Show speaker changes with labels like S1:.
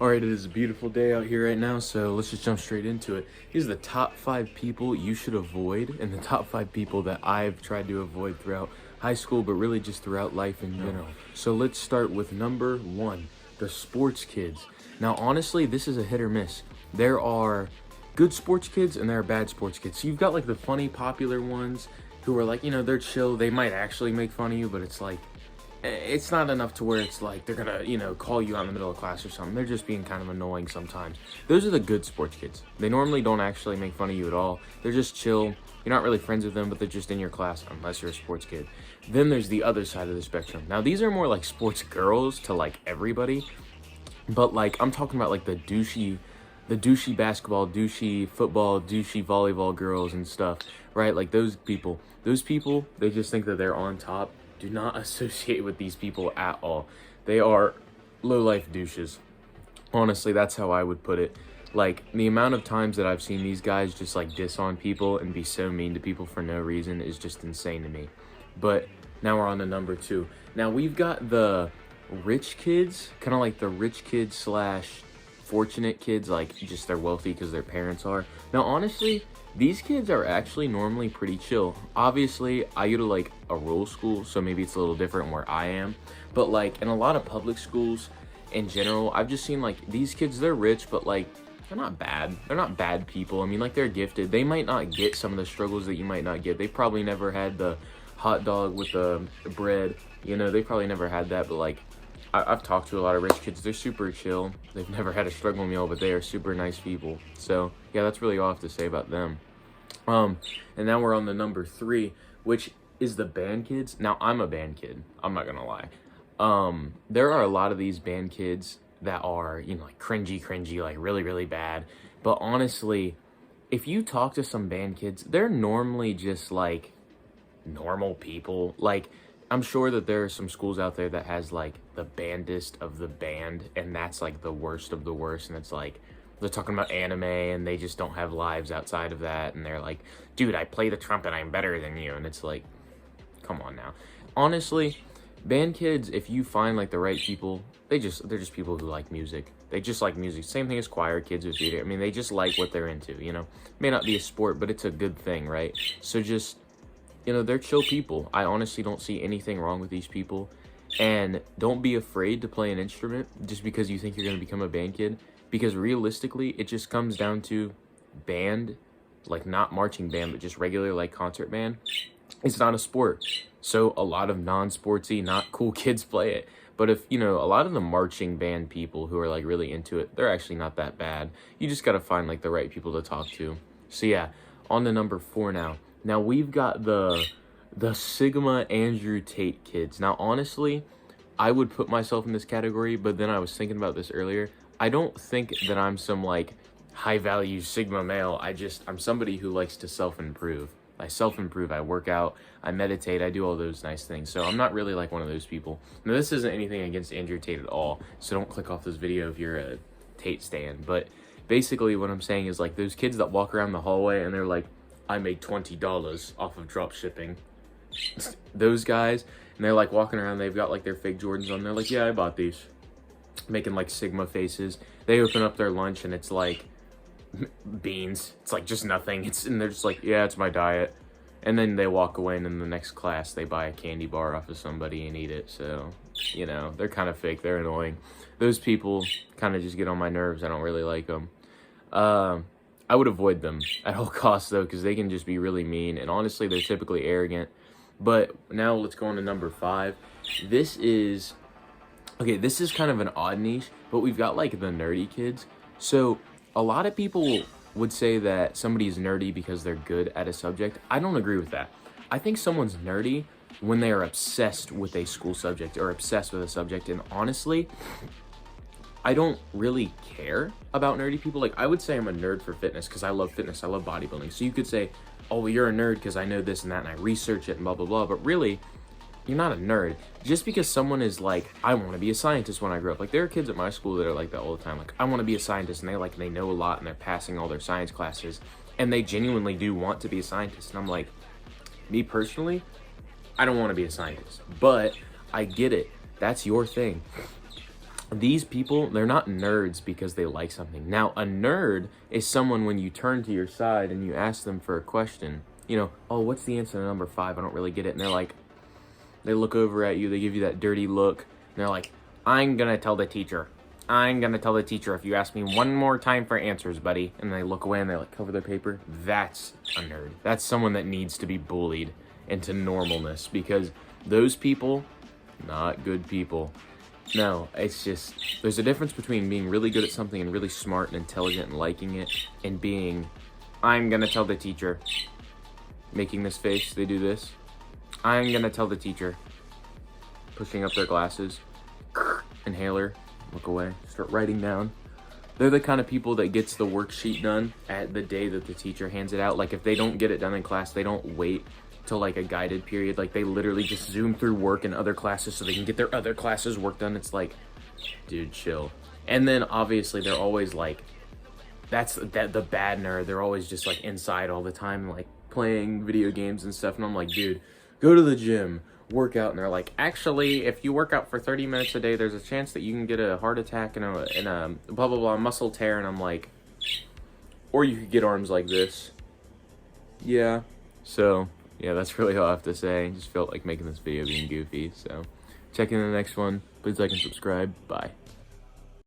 S1: All right, it is a beautiful day out here right now, so let's just jump straight into it. These are the top 5 people you should avoid, and the top 5 people that I've tried to avoid throughout high school, but really just throughout life in general. So let's start with number 1, the sports kids. Now, honestly, this is a hit or miss. There are good sports kids and there are bad sports kids. So you've got like the funny, popular ones who are like, they're chill. They might actually make fun of you, but it's like, it's not enough to where it's like they're gonna, call you out in the middle of class or something. They're just being kind of annoying sometimes. Those are the good sports kids. They normally don't actually make fun of you at all. They're just chill. You're not really friends with them, but they're just in your class unless you're a sports kid. Then there's the other side of the spectrum. Now, these are more like sports girls to like everybody, but like I'm talking about like the douchey basketball, douchey football, douchey volleyball girls and stuff, right? Like those people, they just think that they're on top. Do not associate with these people at all. They are low-life douches. Honestly, that's how I would put it. Like, the amount of times that I've seen these guys just, like, diss on people and be so mean to people for no reason is just insane to me. But now we're on to number 2. Now, we've got the rich kids, kind of like the rich kids slash fortunate kids, like, just they're wealthy because their parents are. Now, honestly, these kids are actually normally pretty chill. Obviously, I go to like a rural school, so maybe it's a little different where I am. But like in a lot of public schools in general, I've just seen like these kids, they're rich, but like they're not bad. They're not bad people. I mean, like they're gifted. They might not get some of the struggles that you might not get. They probably never had the hot dog with the bread. They probably never had that, but like I've talked to a lot of rich kids. They're super chill. They've never had a struggle meal, but they are super nice people. So yeah, that's really all I have to say about them. And now we're on the number 3, which is the band kids. Now, I'm a band kid. I'm not gonna lie. There are a lot of these band kids that are, like cringy, like really, really bad. But honestly, if you talk to some band kids, they're normally just like normal people. Like, I'm sure that there are some schools out there that has like the bandest of the band, and that's like the worst of the worst, and it's like they're talking about anime and they just don't have lives outside of that, and they're like, dude, I play the trumpet, I'm better than you. And it's like, come on now. Honestly, band kids, if you find like the right people, they're just people who like music. They just like music. Same thing as choir kids or theater. I mean, they just like what they're into. May not be a sport, but it's a good thing, right? So just, they're chill people. I honestly don't see anything wrong with these people. And don't be afraid to play an instrument just because you think you're going to become a band kid. Because realistically, it just comes down to band, like not marching band, but just regular like concert band. It's not a sport. So a lot of non-sportsy, not cool kids play it. But if, a lot of the marching band people who are like really into it, they're actually not that bad. You just got to find like the right people to talk to. So yeah, on to number 4 now. Now we've got the Sigma Andrew Tate kids. Now, honestly, I would put myself in this category, but then I was thinking about this earlier. I don't think that I'm some like high value Sigma male. I'm somebody who likes to self-improve. I self-improve, I work out, I meditate, I do all those nice things. So I'm not really like one of those people. Now, this isn't anything against Andrew Tate at all, so don't click off this video if you're a Tate stan. But basically what I'm saying is like those kids that walk around the hallway and they're like, I made $20 off of drop shipping. Those guys, and they're like walking around, they've got like their fake Jordans on. They're like, yeah, I bought these. Making like Sigma faces. They open up their lunch and it's like beans. It's like just nothing. And they're just like, yeah, it's my diet. And then they walk away, and in the next class they buy a candy bar off of somebody and eat it. So, they're kind of fake. They're annoying. Those people kind of just get on my nerves. I don't really like them. I would avoid them at all costs though, because they can just be really mean, and honestly they're typically arrogant. But now let's go on to number 5. This is kind of an odd niche, but we've got like the nerdy kids. So a lot of people would say that somebody's nerdy because they're good at a subject. I don't agree with that. I think someone's nerdy when they are obsessed with a school subject or obsessed with a subject. And honestly, I don't really care about nerdy people. Like, I would say I'm a nerd for fitness because I love fitness. I love bodybuilding. So you could say, oh, well, you're a nerd because I know this and that and I research it and blah, blah, blah. But really, you're not a nerd. Just because someone is like, I want to be a scientist when I grow up. Like, there are kids at my school that are like that all the time. Like, I want to be a scientist, and they know a lot and they're passing all their science classes. And they genuinely do want to be a scientist. And I'm like, me personally, I don't want to be a scientist. But I get it. That's your thing. these people, they're not nerds because they like something. Now, a nerd is someone when you turn to your side and you ask them for a question, you know, oh, what's the answer to number 5? I don't really get it. And they're like, they look over at you, they give you that dirty look, and they're like, I'm gonna tell the teacher. I'm gonna tell the teacher if you ask me one more time for answers, buddy. And they look away and they like cover their paper. That's a nerd. That's someone that needs to be bullied into normalness, because those people, not good people. No, it's just, there's a difference between being really good at something and really smart and intelligent and liking it, and being, I'm gonna tell the teacher, making this face, they do this, I'm gonna tell the teacher, pushing up their glasses, inhaler, look away, start writing down. They're the kind of people that gets the worksheet done at the day that the teacher hands it out. Like, if they don't get it done in class, they don't wait till like a guided period. Like, they literally just zoom through work in other classes so they can get their other classes work done. It's like, dude, chill. And then obviously they're always like, the bad nerd. They're always just like inside all the time, like playing video games and stuff. And I'm like, dude, go to the gym, work out. And they're like, actually, if you work out for 30 minutes a day, there's a chance that you can get a heart attack and a blah blah blah muscle tear. And I'm like, or you could get arms like this. Yeah. So yeah, that's really all I have to say. Just felt like making this video being goofy. So check in the next one. Please like and subscribe. Bye.